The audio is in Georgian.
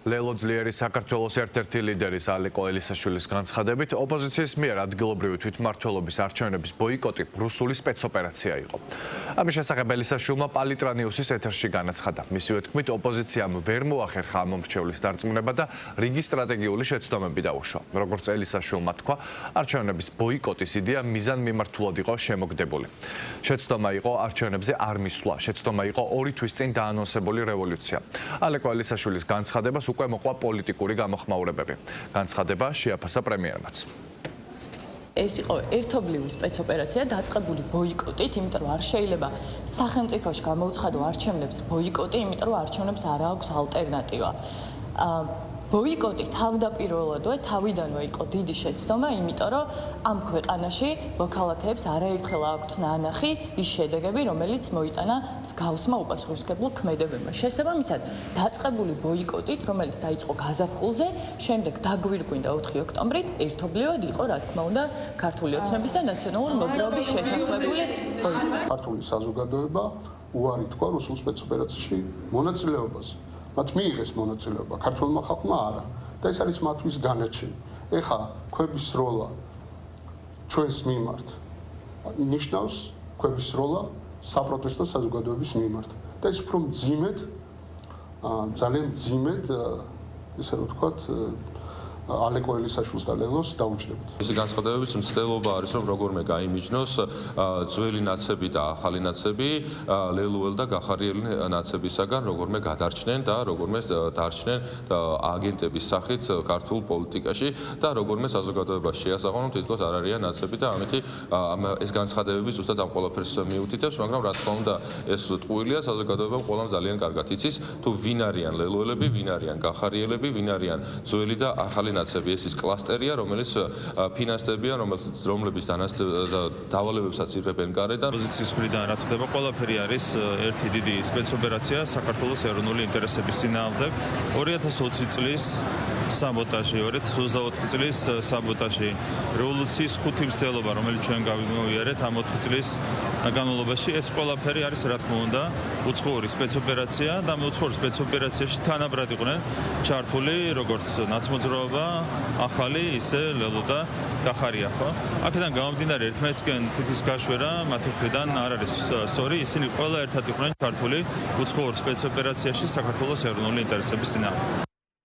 ლელო ძლიერი საქართველოს ერთ-ერთი ლიდერის ალეკო ელისაშვილის განცხადებით, ოპოზიციის მიერ ადგილობრივი თვითმმართველობის არჩევნების ბოიკოტი რუსული სპეცოპერაცია იყო. ამის შესახებ ელისაშვილმა პალიტრანიუსის ეთერში განაცხადა. მისივე თქმით, ოპოზიციამ ვერ მოახერხა ამ მომრჩევლის დარწმუნება და რიგი სტრატეგიული შეცდომები დაუშვა. როგორც ელისაშვილმა თქვა, არჩევნების ბოიკოტის იდეა მიზანმიმართულად იყო შემოგდებული. შეცდომა იყო არჩევნებზე არ მისვლა, შეცდომა იყო 2 თვის წინ დაანონსებული რევოლუცია. ალეკო ელისაშვილის განცხადებას უკვე მოყვა პოლიტიკური გამოხმაურებები. განცხადება შეაფასა პრემიერმაც. ეს იყო ერთობლივი სპეცოპერაცია დაწყებული ბოიკოტით, იმიტომ რომ არ შეიძლება სახელმწიფოში გამოუცხადო არჩევნებს ბოიკოტი, იმიტომ რომ არჩევნებს არ აქვს ალტერნატივა. ბოიკოტი თავდაპირველადვე თავიდანვე იყო დიდი შეცდომა, იმიტომ რომ ამ ქვეყანაში მოქალაქეებს არაერთხელ აქვთ ნანახი ის შედეგები, რომელიც მოიტანა მსგავსმა უპასუხისმგებლო ქმედებებმა. შესაბამისად, დაწყებული ბოიკოტით, რომელიც დაიწყო გაზაფხულზე, შემდეგ დაგვირგვინდა 4 ოქტომბრით, ერთობლივად იყო, რა თქმა უნდა, ქართული ოცნების და ნაციონალური მოძრაობის შეთანხმებული ბოიკოტი. ქართული საზოგადოება უარი თქვა რუსულ სპეცოპერაციაში მონაწილეობას. მათ მიიღეს მონაწილეობა, ქართულმა ხალხმა არა. და ეს არის მათთვის განაჩენი. ეხლა ქვების როლა ჩვენს მიმართ ნიშნავს ქვების როლა საპროტესტო საზოგადოების მიმართ. და ეს უფრო მძიმედ, ძალიან მძიმედ, ესე რომ ვთქვათ, ალეკო ელისაშვილს და ლელოს დაუჯდებთ. ეს განცხადებების მცდელობა არის, რომ როგორმე გაიმიჯნოს ძველი ნაცები და ახალი ნაცები, ლელოელ და გახარიელი ნაცებისაგან როგორმე გადარჩნენ და როგორმე დარჩნენ აგენტების სახით ქართულ პოლიტიკაში და როგორმე საზოგადოებას შეასაყოვნონ თითქოს არ არიან ნაცები და ამითი ეს განცხადებები ზუსტად ამ ყველაფერს მიუთითებს, მაგრამ რა თქმა უნდა ეს ტყუილია საზოგადოებამ ყველამ ძალიან კარგად იცის თუ ვინ არიან ლელოელები, ვინ არიან გახარიელები, ვინ არიან ძველი და ახალი ნაცები. ეს ის კლასტერია, რომელიც ფინანსდებიან, რომლების დავალებებსაც იღებენ გარედან. ოპოზიციის მხრიდან რაც ხდება, ყველაფერი არის ერთი დიდი სპეცოპერაცია საქართველოს ეროვნული ინტერესების წინააღმდეგ. 2020 წლის საბოტაჟი, 2024 წლის საბოტაჟი, რევოლუციის 5 მცდელობა, რომელიც ჩვენ გავიმოვიარეთ ამ 4 წლის განმავლობაში, ეს ყველაფერი არის, რა თქმა უნდა, უცხოური სპეცოპერაცია და ამ უცხოურ სპეცოპერაციაში თანაბრად იყვნენ ჩართული როგორც ნაცმოძრაობა, ახალი, ისე ლელო და გახარია, ხო? აქედან გამომდინარე ერთმანეთსკენ თითის გაშვერა მათი მხრიდან არ არის სწორი, ისინი ყველა ერთად იყვნენ ჩართული უცხოურ სპეცოპერაციაში საქართველოს ეროვნული ინტერესების წინააღმდეგ.